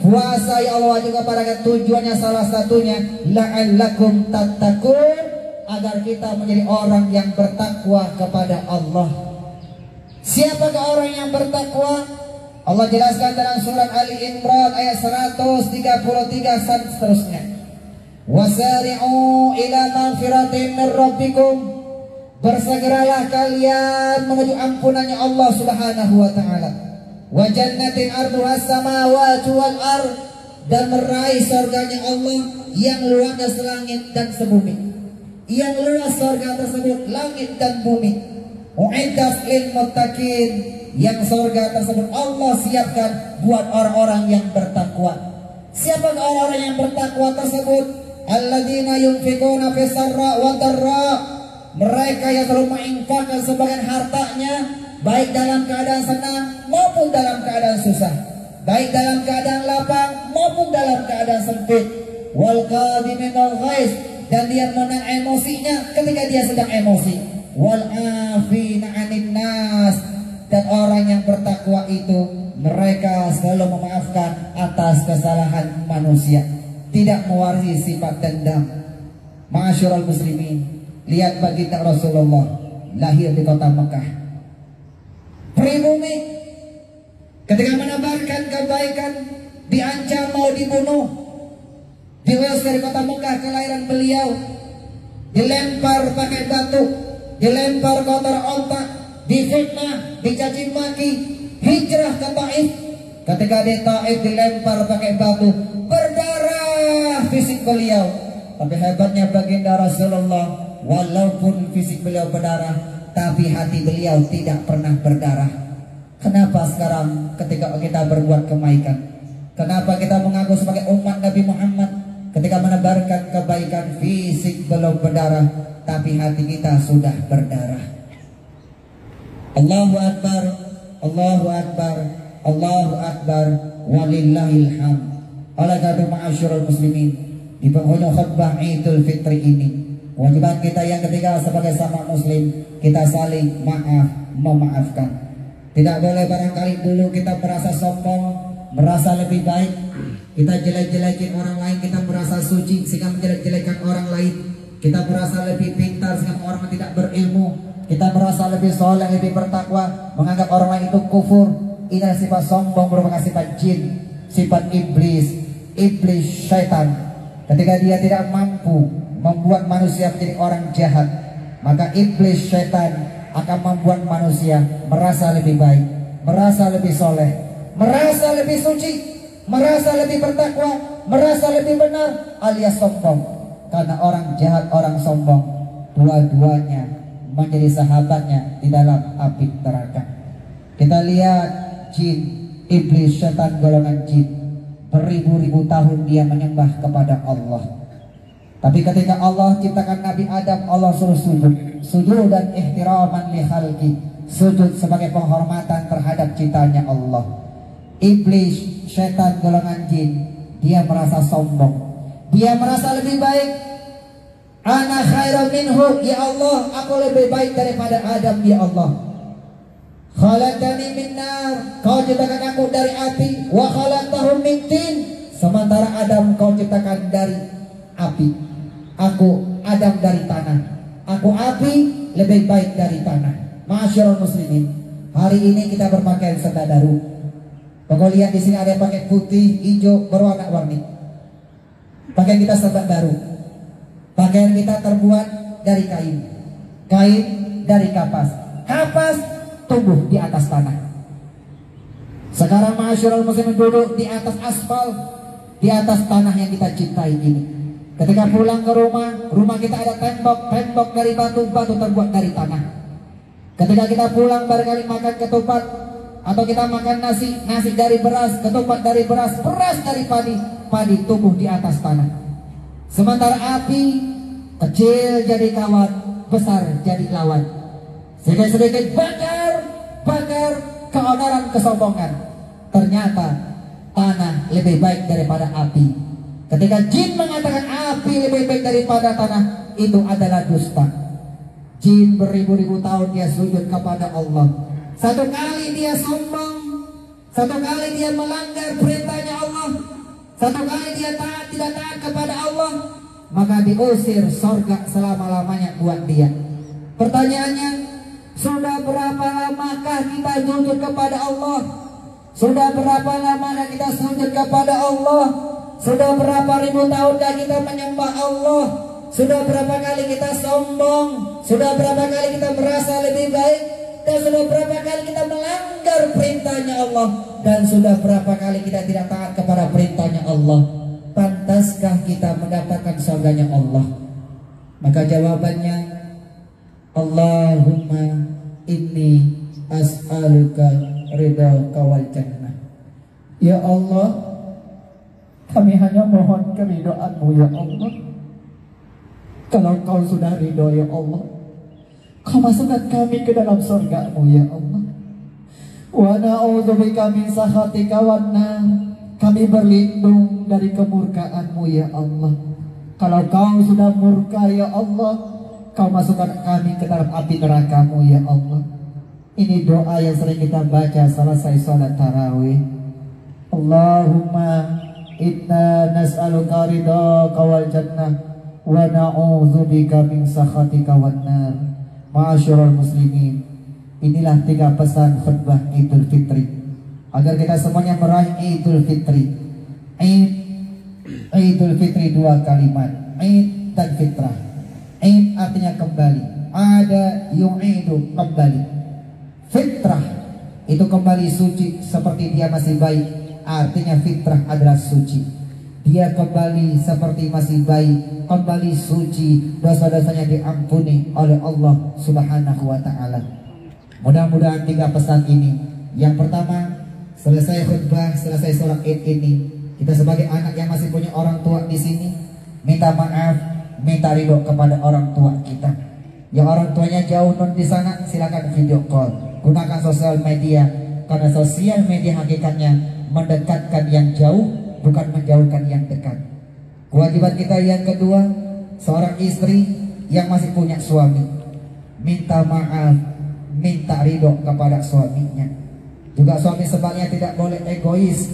Puasa yang Allah wajibkan kepada kita, tujuannya salah satunya la'allakum tattaqun, agar kita menjadi orang yang bertakwa kepada Allah. Siapakah orang yang bertakwa? Allah jelaskan dalam surat Ali Imran ayat 133 dan seterusnya. Wasari'u ila magfiratin min rabbikum, bersegeralah kalian menuju ampunannya Allah Subhanahu wa taala. Wa jannatin arduhas samawati wal ard, dan meraih surganya Allah yang luasnya selangit dan sebumi. Yang luas surga tersebut langit dan bumi. U'iddat lil muttaqin, yang surga tersebut Allah siapkan buat orang-orang yang bertakwa. Siapa orang-orang yang bertakwa tersebut? Alladzina yunfiquna fis sarra wa dharra, mereka yang selalu menginfakkan sebagian hartanya, baik dalam keadaan senang maupun dalam keadaan susah, baik dalam keadaan lapang maupun dalam keadaan sempit. Wal qadiminal ghaiz, dan dia menahan emosinya ketika dia sedang emosi. Wal afina 'anil nas, dan orang yang bertakwa itu mereka selalu memaafkan atas kesalahan manusia, tidak mewarisi sifat dendam. Ma'asyiral muslimin, lihat baginda Rasulullah lahir di kota Mekah, pribumi, ketika menebarkan kebaikan diancam mau dibunuh, diusir dari kota Mekah kelahiran beliau, dilempar pakai batu, dilempar kotor ontak, difitnah, dicaci maki, hijrah ke Taif. Ketika di Taif dilempar pakai batu, berdarah fisik beliau. Tapi hebatnya baginda Rasulullah, walaupun fisik beliau berdarah, tapi hati beliau tidak pernah berdarah. Kenapa sekarang ketika kita berbuat kebaikan, kenapa kita mengaku sebagai umat Nabi Muhammad, ketika menebarkan kebaikan fisik belum berdarah, tapi hati kita sudah berdarah? Allahu Akbar, Allahu Akbar, Allahu Akbar, walillahil hamd. Oleh karena ma'asyiral muslimin, di penghujung khutbah Idul Fitri ini, kewajiban kita yang ketiga sebagai sama muslim, kita saling memaafkan. Tidak boleh barangkali dulu kita merasa sombong, merasa lebih baik, kita jelek-jelekin orang lain, kita merasa suci sehingga menjelek-jelekan orang lain, kita merasa lebih pintar sehingga orang tidak berilmu, kita merasa lebih soleh, lebih bertakwa, menganggap orang lain itu kufur. Ini sifat sombong, merupakan sifat jin, sifat iblis, syaitan. Ketika dia tidak mampu membuat manusia menjadi orang jahat, maka iblis syaitan akan membuat manusia merasa lebih baik, merasa lebih soleh, merasa lebih suci, merasa lebih bertakwa, merasa lebih benar, alias sombong. Karena orang jahat, orang sombong, dua-duanya menjadi sahabatnya di dalam api neraka. Kita lihat jin, iblis, syaitan, golongan jin, beribu-ribu tahun dia menyembah kepada Allah. Tapi ketika Allah ciptakan Nabi Adam, Allah suruh sujud dan ihtiraman li khalqi, sujud sebagai penghormatan terhadap ciptanya Allah. Iblis, syaitan, golongan jin, dia merasa sombong, dia merasa lebih baik. Ana khairan minhu, ya Allah, aku lebih baik daripada Adam, ya Allah. Khalaqtani min nar, kau ciptakan aku dari api, wa khalaqtahu min tin, sementara Adam kau ciptakan dari api. Aku Adam dari tanah, aku api, lebih baik dari tanah. Ma'asyiral muslimin, hari ini kita berpakaian sedadaru. Kau lihat di sini ada yang pakai putih, hijau, berwarna-warni. Pakaian kita sedadaru. Pakaian kita terbuat dari kain, kain dari kapas, kapas tumbuh di atas tanah. Sekarang ma'asyiral muslimin duduk di atas aspal, di atas tanah yang kita cintai ini. Ketika pulang ke rumah, rumah kita ada tembok, tembok dari batu, batu terbuat dari tanah. Ketika kita pulang barangkali makan ketupat, atau kita makan nasi dari beras, ketupat dari beras, beras dari padi tumbuh di atas tanah. Sementara api kecil jadi kawan, besar jadi lawan. Sedikit-sedikit bakar keonaran, kesombongan. Ternyata tanah lebih baik daripada api. Ketika jin mengatakan api lebih baik daripada tanah, itu adalah dusta. Jin beribu-ribu tahun dia sujud kepada Allah. Satu kali dia sombong, satu kali dia melanggar perintahnya Allah, satu kali dia tidak taat kepada Allah, maka diusir surga selama-lamanya buat dia. Pertanyaannya, sudah berapa lamakah kita sujud kepada Allah? Sudah berapa lamanya kita sujud kepada Allah? Sudah berapa ribu tahunkah kita menyembah Allah? Sudah berapa kali kita sombong? Sudah berapa kali kita merasa lebih baik? Dan sudah berapa kali kita melanggar perintahnya Allah? Dan sudah berapa kali kita tidak taat kepada perintahnya Allah? Pantaskah kita mendapatkan surganya Allah? Maka jawabannya, Allahumma inni as'aluka ridhaka wal jannah. Ya Allah, kami hanya mohon keridhaan-Mu ya Allah. Kalau Kau sudah ridho ya Allah, Kau masukkan kami ke dalam surga-Mu ya Allah. Wa na'udzubika min sakhatika wan nar. Kami berlindung dari kemurkaan-Mu ya Allah. Kalau Kau sudah murka ya Allah, Kau masukkan kami ke dalam api neraka-Mu ya Allah. Ini doa yang sering kita baca selesai sholat tarawih. Allahumma inna nas'aluka ridhaka wal jannah wa na'udzubika min sakhatika wan nar. Ma'asyiral muslimin, inilah 3 pesan khutbah Idul Fitri agar kita semuanya meraih Idul Fitri. Idul Fitri 2 kalimat, Id dan fitrah. Id artinya kembali, ada yu'idu kembali. Fitrah itu kembali suci seperti dia masih baik. Artinya fitrah adalah suci. Dia kembali seperti masih baik, kembali suci, dosa-dosanya diampuni oleh Allah Subhanahu wa ta'ala. Mudah-mudahan 3 pesan ini. Yang pertama, selesai khutbah, selesai sholat Id ini, kita sebagai anak yang masih punya orang tua di sini, minta maaf, minta ridho kepada orang tua kita. Yang orang tuanya jauh non di sana, silakan video call. Gunakan sosial media, karena sosial media hakikatnya mendekatkan yang jauh, bukan menjauhkan yang dekat. Kewajiban kita yang kedua, seorang istri yang masih punya suami, minta maaf, minta ridho kepada suaminya. Juga suami sebaliknya tidak boleh egois,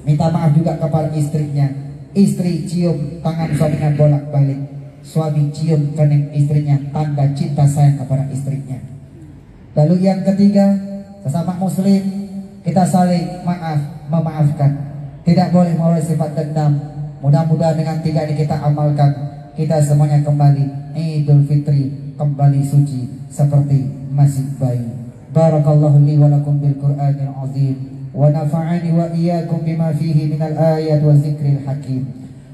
minta maaf juga kepada istrinya. Istri cium tangan suaminya bolak-balik, suami cium kening istrinya, tanda cinta sayang kepada istrinya. Lalu yang ketiga, sesama muslim kita saling maaf, memaafkan. Tidak boleh melalui sifat dendam. Mudah-mudahan dengan 3 ini kita amalkan, kita semuanya kembali Idul Fitri, kembali suci seperti masih bayi. Barakallahu li wa lakum bil Qur'anil azim, wa nafa'ani wa iyyakum bima fihi minal ayat wa zikril hakim.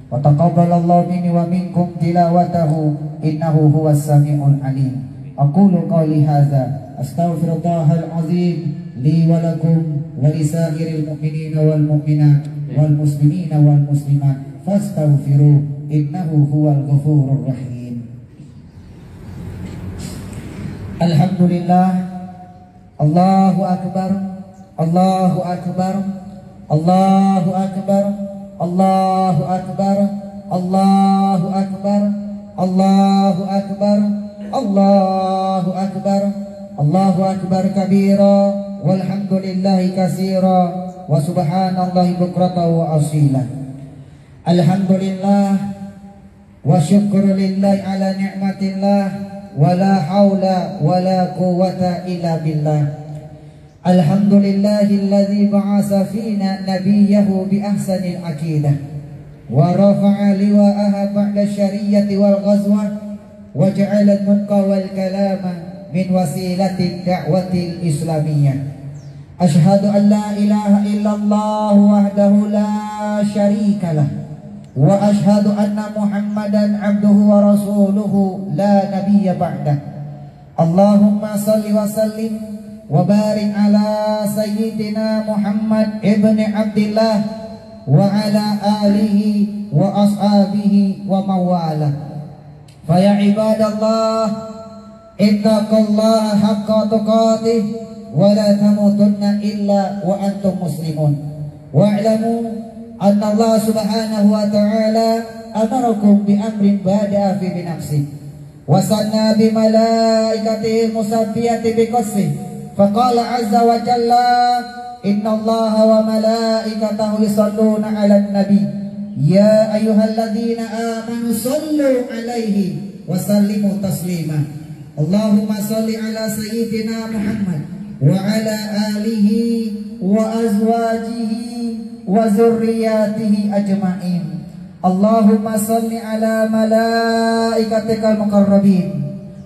Wa taqabbalallahu minni wa minkum tilawatahu, innahu huwas samiul alim. Aqulu qawli hadza astaghfirullahal azim li wa lakum wa lisairil mu'minina wal mu'minat wal muslimina wal muslimat fastaghfiruh innahu huwal ghafurur rahim. Alhamdulillah, Allahu akbar, Allahu akbar, Allahu akbar, Allahu akbar, Allahu akbar, Allahu akbar, Allahu akbar, Allahu akbar kabira, walhamdulillahi katsira, wa subhanallahi bukratan wa asila. Alhamdulillah wa syukru lillahi ala ni'matillah, wa la hawla wa la quwwata illa billah. Alhamdulillahilladzi ba'asa fina nabiyyahu bi ahsanil aqidah wa rafa'a liwa'aha ba'da syariyati wal ghazwa wa ja'ala al-munqa wal kalama min wasilati da'watil islamiyyah. Ashhadu an la ilaha illallah wahdahu la syarika lah, wa ashhadu anna Muhammadan abduhu wa rasuluhu la nabiyya ba'dah. Allahumma salli wa sallim wa barik ala sayyidina Muhammad ibn Abdullah wa ala alihi wa ashabihi wa mawala. Fa ya ibadallah, ittaqullaha haqqa tuqatih wa la tamutunna illa wa antum muslimun. Wa'lamu anna Allah subhanahu wa ta'ala amarakum bi amrin bada'a fi binafsi wa sanna bi malaikatihi musabbihati bi qassi faqala azza wa jalla inna Allah wa malaikatahu yusalluna 'alan nabi ya ayyuhalladzina amanu sallu 'alaihi wa sallimu taslima. Allahumma salli ala sayyidina Muhammad wa ala alihi wa azwajihi wa zurriyatihi ajma'in. Allahumma salli ala malaikatikal muqarrabin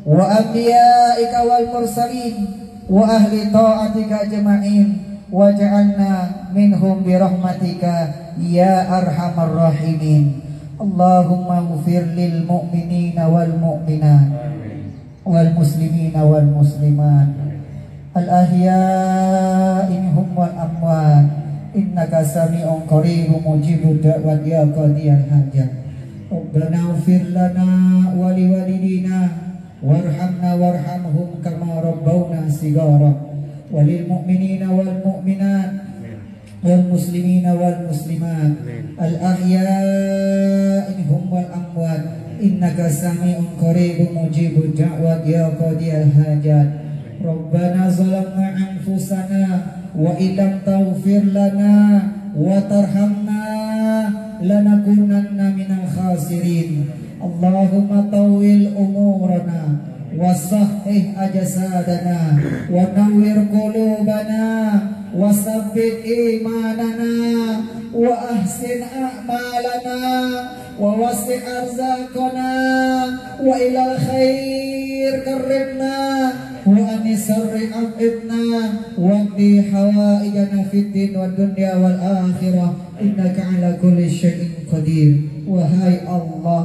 wa anbiya'ika wal mursalin wa ahli ta'atika ajma'in waj'alna minhum bi rahmatika ya arhamar rahimin. Allahumma ighfir lil mu'minina wal mu'minat wal muslimina wal muslimat al ahya'i minhum wal amwat innaka sami'un qaribun mujibud da'wat ya qadiyal hajat. Rabbana ighfir lana wa liwalidina warhamna warhamhum kama rabbawna sigara walil mu'minina wal mu'minat wal muslimina wal muslimat al ahya'i minhum wal amwat innaka sami'un qaribun mujibud da'wat ya qadiyal hajat. Rabbana zalamna anfusana wa illam taghfir lana wa tarhamna lanakunanna minal khasirin. Allahumma tawil umurana wa sahih ajasadana wa nawwir qulubana wa sabbit imanana wa ahsin a'malana wa wasi' arzaqana wa ilal khair karrimna wa anisarri afidna wa qdi hawaijana fid din wad dunya wal akhirah innaka ala kulli syai'in qadir. Wahai Allah,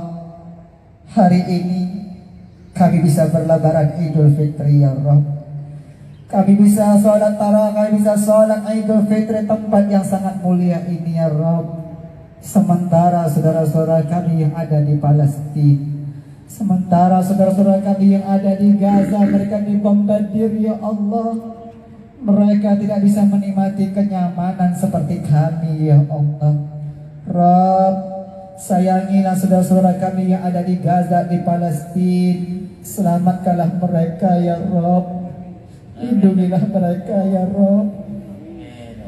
hari ini kami bisa berlebaran Idul Fitri ya Rabb. Kami bisa sholat tarawih, kami bisa sholat Idul Fitri tempat yang sangat mulia ini ya Rabb. Sementara saudara-saudara kami yang ada di Palestina, sementara saudara-saudara kami yang ada di Gaza, mereka dibombardir ya Allah. Mereka tidak bisa menikmati kenyamanan seperti kami ya Allah. Rabb, sayangilah saudara-saudara kami yang ada di Gaza, di Palestina. Selamatkanlah mereka ya Rabb. Lindungilah mereka ya Rabb.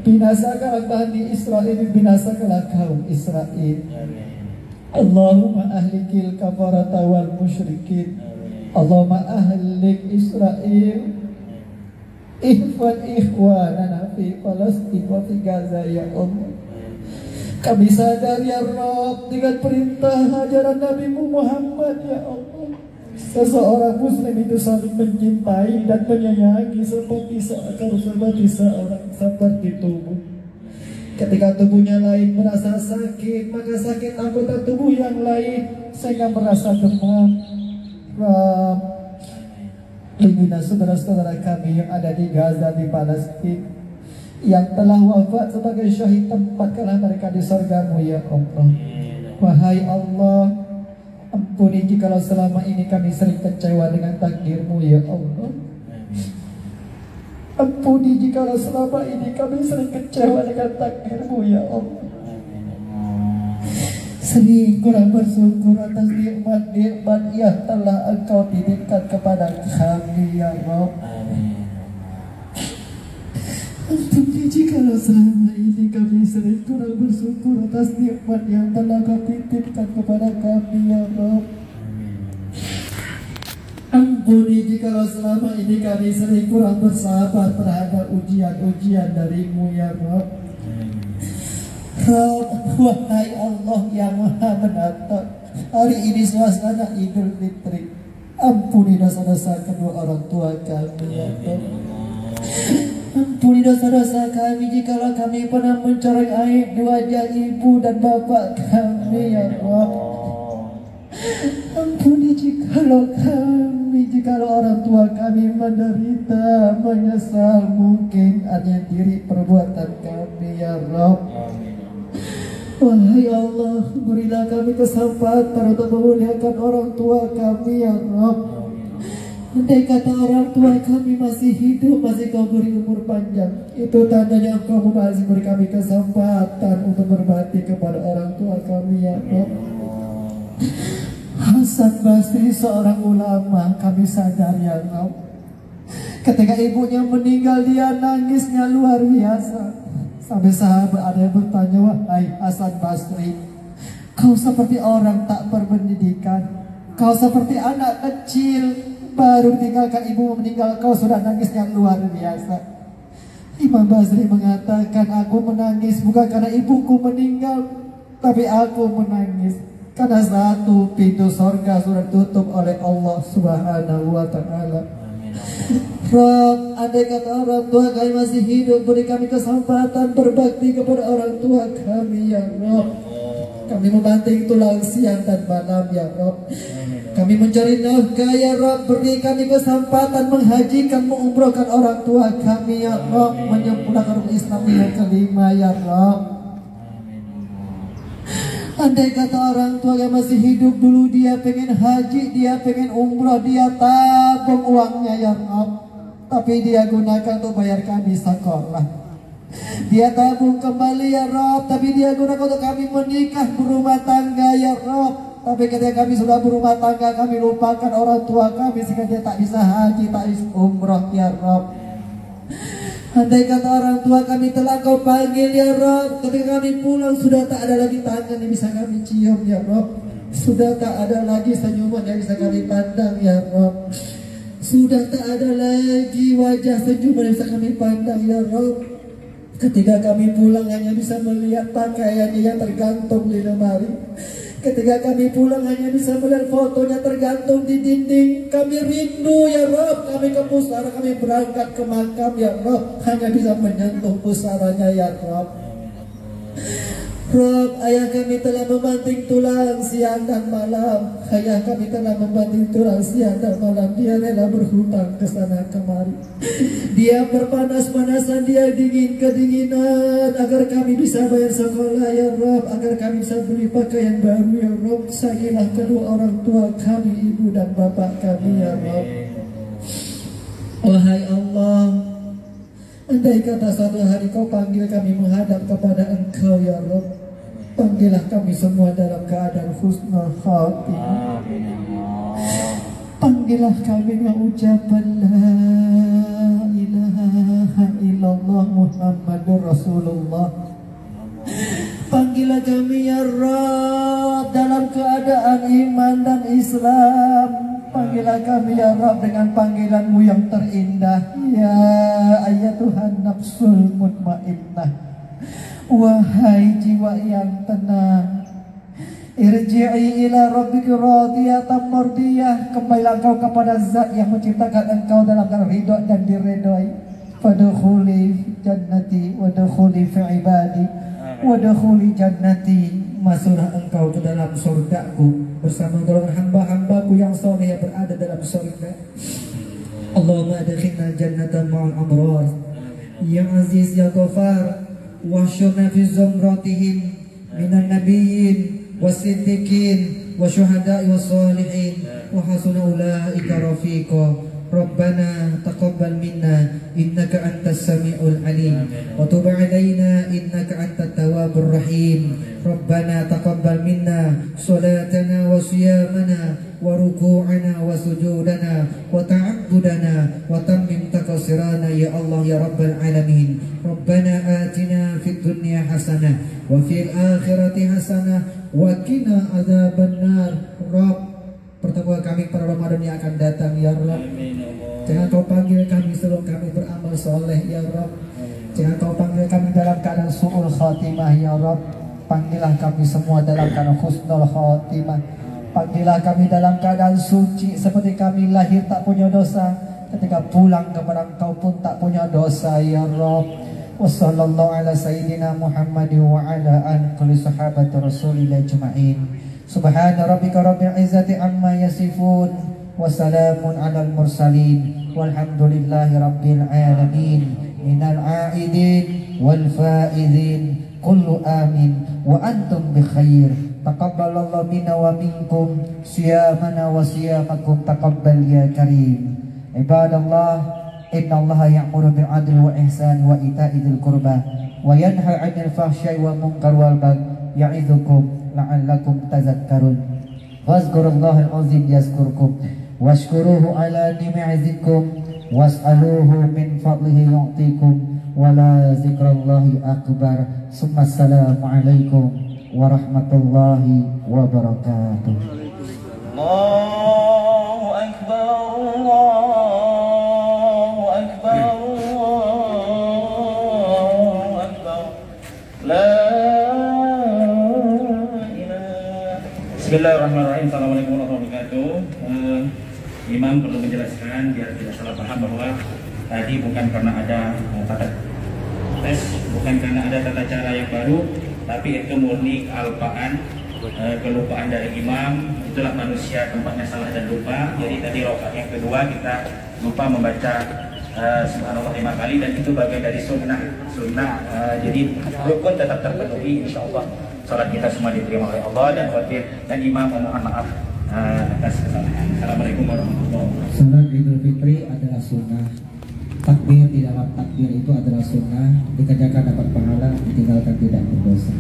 Binasakanlah Bani Israel, binasakanlah kaum Israel. Allahumma ahlikil kafarata wal musyrikin. Allahumma ahlik Israel. Ihfad ikhwanana fi Palestina wa fi Gaza ya Allah. Kami sadar ya Rabb dengan perintah ajaran Nabi Muhammad ya Allah, seseorang muslim itu saling mencintai dan menyayangi seperti seperti tubuh. Ketika tubuhnya lain merasa sakit, maka sakit anggota tubuh yang lain sehingga merasa demam. Lindungilah saudara-saudara kami yang ada di Gaza, di Palestina, yang telah wafat sebagai syahid, tempatkanlah mereka di surga-Mu ya Allah. Wahai Allah, ampuni jikalau selama ini kami sering kecewa dengan takdir-Mu ya Allah. Ampuni jikalau selama ini kami sering kecewa dengan takdir-Mu ya Allah. Sering kurang bersyukur atas nikmat-nikmat yang telah Engkau titipkan kepada kami ya Rabb. Ampuni jikalau selama ini kami sering kurang bersyukur atas nikmat yang telah Kau titipkan kepada kami ya Rabb. Ampuni jikalau selama ini kami sering kurang bersabar terhadap ujian-ujian dari-Mu ya Rabb. Wahai Allah yang Maha Menatap, hari ini suasana Idul Fitri, ampuni dosa-dosa kedua orang tua kami ya Rabb. Ampuni dosa-dosa kami jikalau kami pernah mencoreng aib di wajah ibu dan bapak kami ya Rabb. Ampuni jikalau orang tua kami menderita, menyesal, mungkin hanya diri perbuatan kami ya Rabb. Wahai Allah, berilah kami kesempatan untuk memuliakan orang tua kami ya Rabb. Andai kata orang tua kami masih hidup, masih kau beri umur panjang, itu tandanya kau masih beri kami kesempatan untuk berbakti kepada orang tua kami ya Rabb. Hasan Basri seorang ulama, kami sadar ya Rabb, ketika ibunya meninggal dia nangisnya luar biasa. Sampai sahabat ada yang bertanya, wahai Hasan Basri, kau seperti orang tak berpendidikan, kau seperti anak kecil baru tinggalkan ibu meninggal, kau sudah nangis yang luar biasa. Imam Basri mengatakan, aku menangis bukan karena ibuku meninggal, tapi aku menangis karena satu pintu sorga sudah tutup oleh Allah Subhanahu wa Ta'ala. Rabb, andai kata orang tua kami masih hidup, beri kami kesempatan berbakti kepada orang tua kami ya Rabb. Kami membanting tulang siang dan malam ya Rabb. Kami mencari nafkah ya Rabb, beri kami kesempatan menghajikan, mengumrohkan orang tua kami ya Rabb, menyempurnakan rukun Islam yang kelima ya Rabb. Andai kata orang tua yang masih hidup dulu dia pengen haji, dia pengen umroh, dia tabung uangnya ya Rabb, tapi dia gunakan untuk bayar kami sekolah. Dia tabung kembali ya Rabb, tapi dia gunakan untuk kami menikah, berumah tangga ya Rabb. Tapi ketika kami sudah berumah tangga, kami lupakan orang tua kami sehingga dia tak bisa haji, tak bisa umroh ya Rabb. Andai kata orang tua kami telah kau panggil ya Rabb, ketika kami pulang sudah tak ada lagi tangan yang bisa kami cium ya Rabb, sudah tak ada lagi senyuman yang bisa kami pandang ya Rabb, sudah tak ada lagi wajah senyuman yang bisa kami pandang ya Rabb. Ketika kami pulang hanya bisa melihat pakaiannya yang tergantung di lemari. Ketika kami pulang hanya bisa melihat fotonya tergantung di dinding. Kami rindu ya Rabb, kami ke pusara, kami berangkat ke makam ya Rabb, hanya bisa menyentuh pusaranya ya Rabb. Rabb, ayah kami telah membanting tulang siang dan malam. Ayah kami telah membanting tulang siang dan malam. Dia rela berhutang ke sana kemari. Dia berpanas-panasan, dia dingin kedinginan agar kami bisa bayar sekolah ya Rabb, agar kami bisa beli pakaian baru ya Rabb. Sayangilah kedua orang tua kami, ibu dan bapak kami ya Rabb. Wahai Allah, andai kata suatu hari kau panggil kami menghadap kepada Engkau ya Rabb, panggillah kami semua dalam keadaan husnul khatimah. Panggillah kami dengan ucapan la ilaha illallah Muhammadur Rasulullah. Panggillah kami ya Rabb dalam keadaan iman dan Islam. Panggillah kami ya Rabb dengan panggilanmu yang terindah, ya ayatuhan nafsul mutmainnah. Wahai jiwa yang tenang, irji'i ila rabbika radiyatan mardiyah, kembalilah engkau kepada zat yang menciptakan engkau dalam keadaan ridha dan diridhai. Fadkhuli jannati wadkhuli fi ibadi wadkhuli jannati, masuklah engkau ke dalam surgaku bersama golongan hamba-hambaku yang saleh yang berada dalam surga. Allahumma adkhilna jannatan ma'al abrar ya aziz ya ghafar, واحشرنا في زمرتهم من النبيين والصديقين والشهداء والصالحين وحسن أولئك رفيقا. ربنا تقبل منا إنك أنت السميع العليم وتب علينا إنك أنت التواب الرحيم. ربنا تقبل منا صلاتنا وصيامنا وركوعنا وسجودنا وتعبدنا وتمم تقصيرنا يا الله يا رب العالمين. ربنا آتنا في الدنيا حسنة وفي الآخرة حسنة وقنا عذاب النار. Rabb, pertemuan kami pada Ramadan yang akan datang ya Rabb, jangan kau panggil kami sebelum kami beramal soleh ya Rabb. Jangan kau panggil kami dalam keadaan su'ul khatimah ya Rabb. Panggillah kami semua dalam keadaan husnul khatimah. Panggillah kami dalam keadaan suci, seperti kami lahir tak punya dosa, ketika pulang kepada Engkau pun tak punya dosa ya Rabb. Wassallallahu ala sayyidina Muhammad wa ala alihi sahabati Rasulillah ajma'in. Subhana rabbika rabbil izzati amma yasifun wa salamun alal mursalin walhamdulillahi rabbil alamin. Minal aidin wal faizin kullu amin wa antum bi khair. Taqabbalallahu minna wa minkum siyamana wa siyamakum taqabbal ya karim. Ibadallah, innallaha ya'muru bil adli wa ihsani wa ita'i dzil qurba wa yanha 'anil fahsya'i wal munkar wal baghi ya'idzukum la'allakum tadhakkarun. Wazkurullahal azim yazkurkum washkuruhu ala ni'ma'ikum was'aluhu min fadlihi yu'tikum wa la zikrallahi akbar. Assalamu alaikum warahmatullahi wabarakatuh. Allahu akbar, Allahu akbar, Allahu akbar. La Bismillahirrahmanirrahim. Assalamualaikum warahmatullahi wabarakatuh. Imam perlu menjelaskan biar tidak salah paham bahwa tadi bukan karena ada bukan karena ada tata cara yang baru, tapi itu murni kealpaan, kelupaan dari imam. Itulah manusia, tempatnya salah dan lupa. Jadi tadi rakaat yang kedua kita lupa membaca subhanallah 5 kali, dan itu bagian dari sunnah. Jadi rukun tetap terpenuhi, insyaallah salat kita semua diterima oleh Allah, dan imam mohon maaf atas kesalahan. Assalamualaikum warahmatullahi wabarakatuh. Salat Idul Fitri adalah sunnah. Takbir di dalam takbir itu adalah sunnah. Dikerjakan dapat pahala, ditinggalkan tidak berdosa.